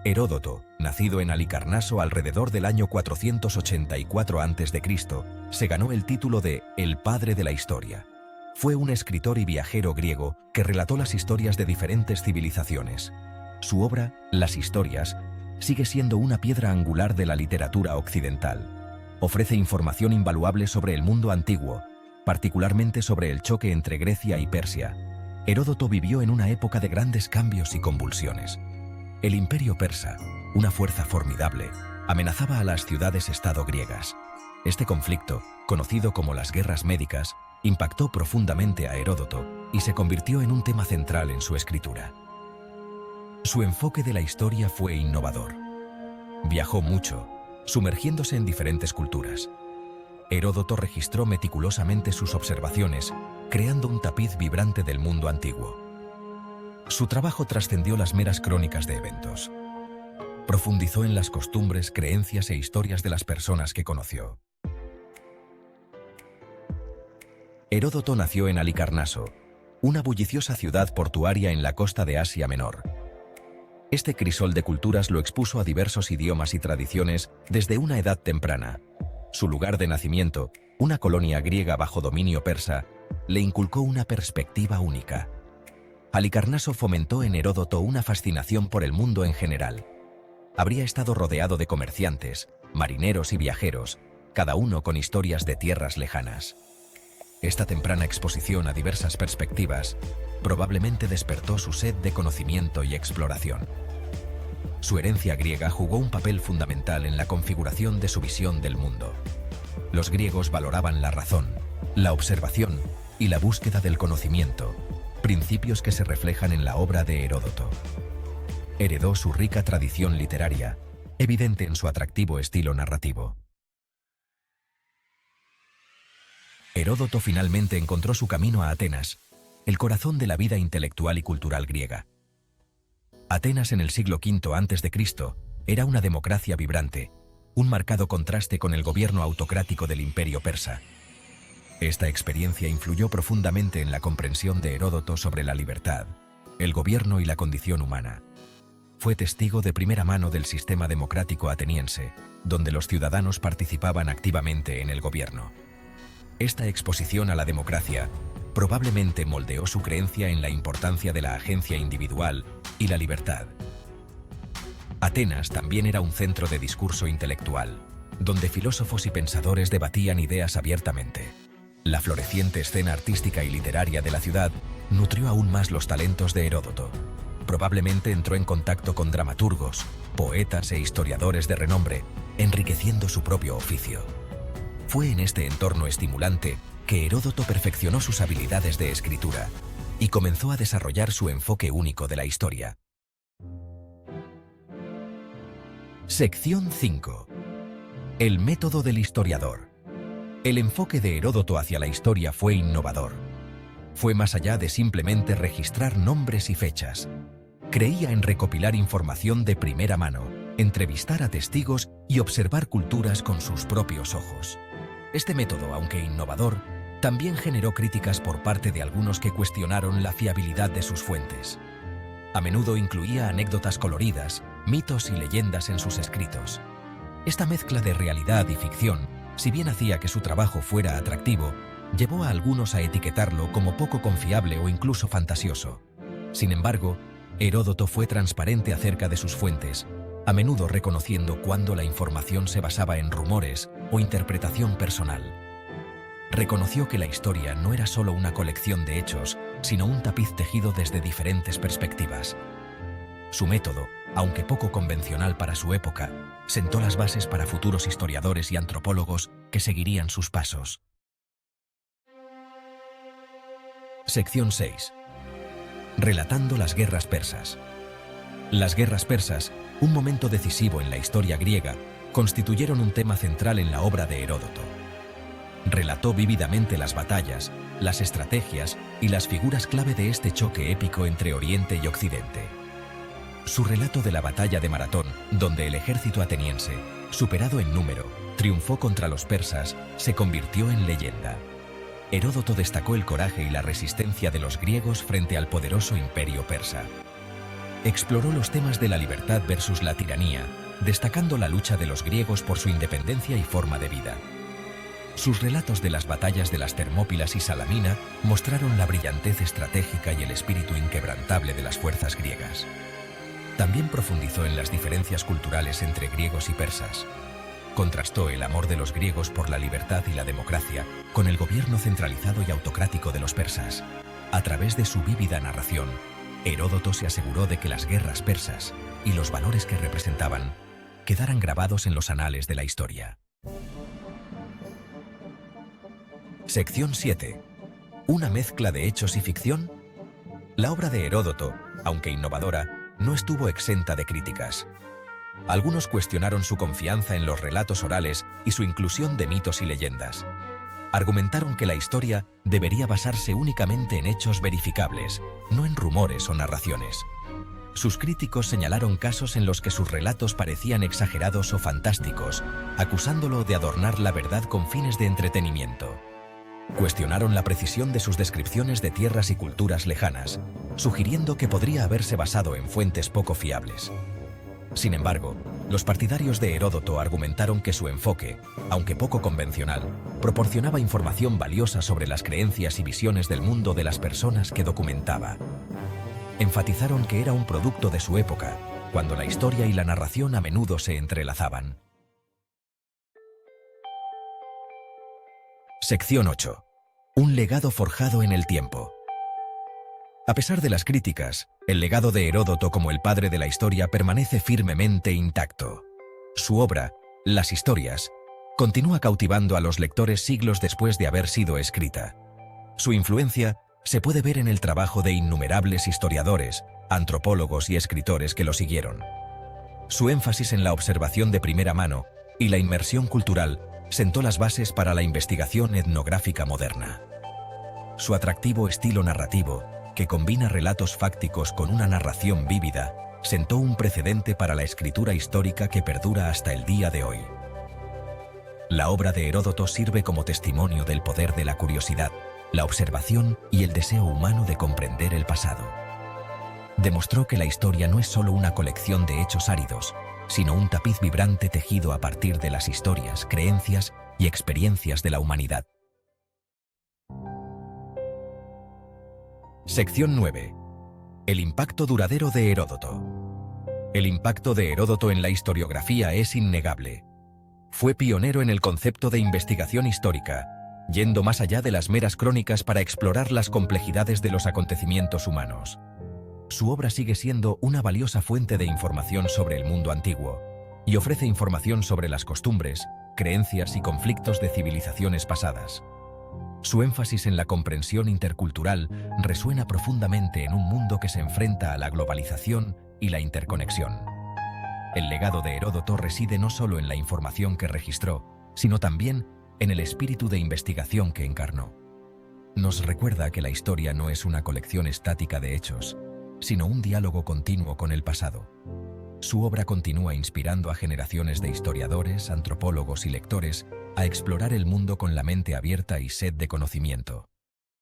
Heródoto, nacido en Halicarnaso alrededor del año 484 a.C., se ganó el título de «el padre de la historia». Fue un escritor y viajero griego que relató las historias de diferentes civilizaciones. Su obra, Las Historias, sigue siendo una piedra angular de la literatura occidental. Ofrece información invaluable sobre el mundo antiguo, particularmente sobre el choque entre Grecia y Persia. Heródoto vivió en una época de grandes cambios y convulsiones. El imperio persa, una fuerza formidable, amenazaba a las ciudades-estado griegas. Este conflicto, conocido como las guerras médicas, impactó profundamente a Heródoto y se convirtió en un tema central en su escritura. Su enfoque de la historia fue innovador. Viajó mucho, sumergiéndose en diferentes culturas. Heródoto registró meticulosamente sus observaciones, creando un tapiz vibrante del mundo antiguo. Su trabajo trascendió las meras crónicas de eventos. Profundizó en las costumbres, creencias e historias de las personas que conoció. Heródoto nació en Halicarnaso, una bulliciosa ciudad portuaria en la costa de Asia Menor. Este crisol de culturas lo expuso a diversos idiomas y tradiciones desde una edad temprana. Su lugar de nacimiento, una colonia griega bajo dominio persa, le inculcó una perspectiva única. Halicarnaso fomentó en Heródoto una fascinación por el mundo en general. Habría estado rodeado de comerciantes, marineros y viajeros, cada uno con historias de tierras lejanas. Esta temprana exposición a diversas perspectivas probablemente despertó su sed de conocimiento y exploración. Su herencia griega jugó un papel fundamental en la configuración de su visión del mundo. Los griegos valoraban la razón, la observación y la búsqueda del conocimiento, principios que se reflejan en la obra de Heródoto. Heredó su rica tradición literaria, evidente en su atractivo estilo narrativo. Heródoto finalmente encontró su camino a Atenas, el corazón de la vida intelectual y cultural griega. Atenas en el siglo V a.C. era una democracia vibrante, un marcado contraste con el gobierno autocrático del imperio persa. Esta experiencia influyó profundamente en la comprensión de Heródoto sobre la libertad, el gobierno y la condición humana. Fue testigo de primera mano del sistema democrático ateniense, donde los ciudadanos participaban activamente en el gobierno. Esta exposición a la democracia probablemente moldeó su creencia en la importancia de la agencia individual y la libertad. Atenas también era un centro de discurso intelectual, donde filósofos y pensadores debatían ideas abiertamente. La floreciente escena artística y literaria de la ciudad nutrió aún más los talentos de Heródoto. Probablemente entró en contacto con dramaturgos, poetas e historiadores de renombre, enriqueciendo su propio oficio. Fue en este entorno estimulante que Heródoto perfeccionó sus habilidades de escritura y comenzó a desarrollar su enfoque único de la historia. Sección 5. El método del historiador. El enfoque de Heródoto hacia la historia fue innovador. Fue más allá de simplemente registrar nombres y fechas. Creía en recopilar información de primera mano, entrevistar a testigos y observar culturas con sus propios ojos. Este método, aunque innovador, también generó críticas por parte de algunos que cuestionaron la fiabilidad de sus fuentes. A menudo incluía anécdotas coloridas, mitos y leyendas en sus escritos. Esta mezcla de realidad y ficción, si bien hacía que su trabajo fuera atractivo, llevó a algunos a etiquetarlo como poco confiable o incluso fantasioso. Sin embargo, Heródoto fue transparente acerca de sus fuentes, a menudo reconociendo cuando la información se basaba en rumores o interpretación personal. Reconoció que la historia no era solo una colección de hechos, sino un tapiz tejido desde diferentes perspectivas. Su método, aunque poco convencional para su época, sentó las bases para futuros historiadores y antropólogos que seguirían sus pasos. Sección 6. Relatando las guerras persas. Las guerras persas, un momento decisivo en la historia griega, constituyeron un tema central en la obra de Heródoto. Relató vívidamente las batallas, las estrategias y las figuras clave de este choque épico entre Oriente y Occidente. Su relato de la batalla de Maratón, donde el ejército ateniense, superado en número, triunfó contra los persas, se convirtió en leyenda. Heródoto destacó el coraje y la resistencia de los griegos frente al poderoso imperio persa. exploró los temas de la libertad versus la tiranía, destacando la lucha de los griegos por su independencia y forma de vida. Sus relatos de las batallas de las Termópilas y Salamina mostraron la brillantez estratégica y el espíritu inquebrantable de las fuerzas griegas. También profundizó en las diferencias culturales entre griegos y persas. Contrastó el amor de los griegos por la libertad y la democracia con el gobierno centralizado y autocrático de los persas. A través de su vívida narración, Heródoto se aseguró de que las guerras persas y los valores que representaban quedaran grabados en los anales de la historia. Sección 7. ¿Una mezcla de hechos y ficción? La obra de Heródoto, aunque innovadora, no estuvo exenta de críticas. Algunos cuestionaron su confianza en los relatos orales y su inclusión de mitos y leyendas. Argumentaron que la historia debería basarse únicamente en hechos verificables, no en rumores o narraciones. Sus críticos señalaron casos en los que sus relatos parecían exagerados o fantásticos, acusándolo de adornar la verdad con fines de entretenimiento. Cuestionaron la precisión de sus descripciones de tierras y culturas lejanas, sugiriendo que podría haberse basado en fuentes poco fiables. Sin embargo, los partidarios de Heródoto argumentaron que su enfoque, aunque poco convencional, proporcionaba información valiosa sobre las creencias y visiones del mundo de las personas que documentaba. Enfatizaron que era un producto de su época, cuando la historia y la narración a menudo se entrelazaban. Sección 8. Un legado forjado en el tiempo. A pesar de las críticas, el legado de Heródoto como el padre de la historia permanece firmemente intacto. Su obra, Las Historias, continúa cautivando a los lectores siglos después de haber sido escrita. Su influencia se puede ver en el trabajo de innumerables historiadores, antropólogos y escritores que lo siguieron. Su énfasis en la observación de primera mano y la inmersión cultural sentó las bases para la investigación etnográfica moderna. Su atractivo estilo narrativo, que combina relatos fácticos con una narración vívida, sentó un precedente para la escritura histórica que perdura hasta el día de hoy. La obra de Heródoto sirve como testimonio del poder de la curiosidad, la observación y el deseo humano de comprender el pasado. Demostró que la historia no es solo una colección de hechos áridos, sino un tapiz vibrante tejido a partir de las historias, creencias y experiencias de la humanidad. Sección 9. El impacto duradero de Heródoto. El impacto de Heródoto en la historiografía es innegable. Fue pionero en el concepto de investigación histórica, yendo más allá de las meras crónicas para explorar las complejidades de los acontecimientos humanos. Su obra sigue siendo una valiosa fuente de información sobre el mundo antiguo y ofrece información sobre las costumbres, creencias y conflictos de civilizaciones pasadas. Su énfasis en la comprensión intercultural resuena profundamente en un mundo que se enfrenta a la globalización y la interconexión. El legado de Heródoto reside no solo en la información que registró, sino también en el espíritu de investigación que encarnó. Nos recuerda que la historia no es una colección estática de hechos, sino un diálogo continuo con el pasado. Su obra continúa inspirando a generaciones de historiadores, antropólogos y lectores a explorar el mundo con la mente abierta y sed de conocimiento.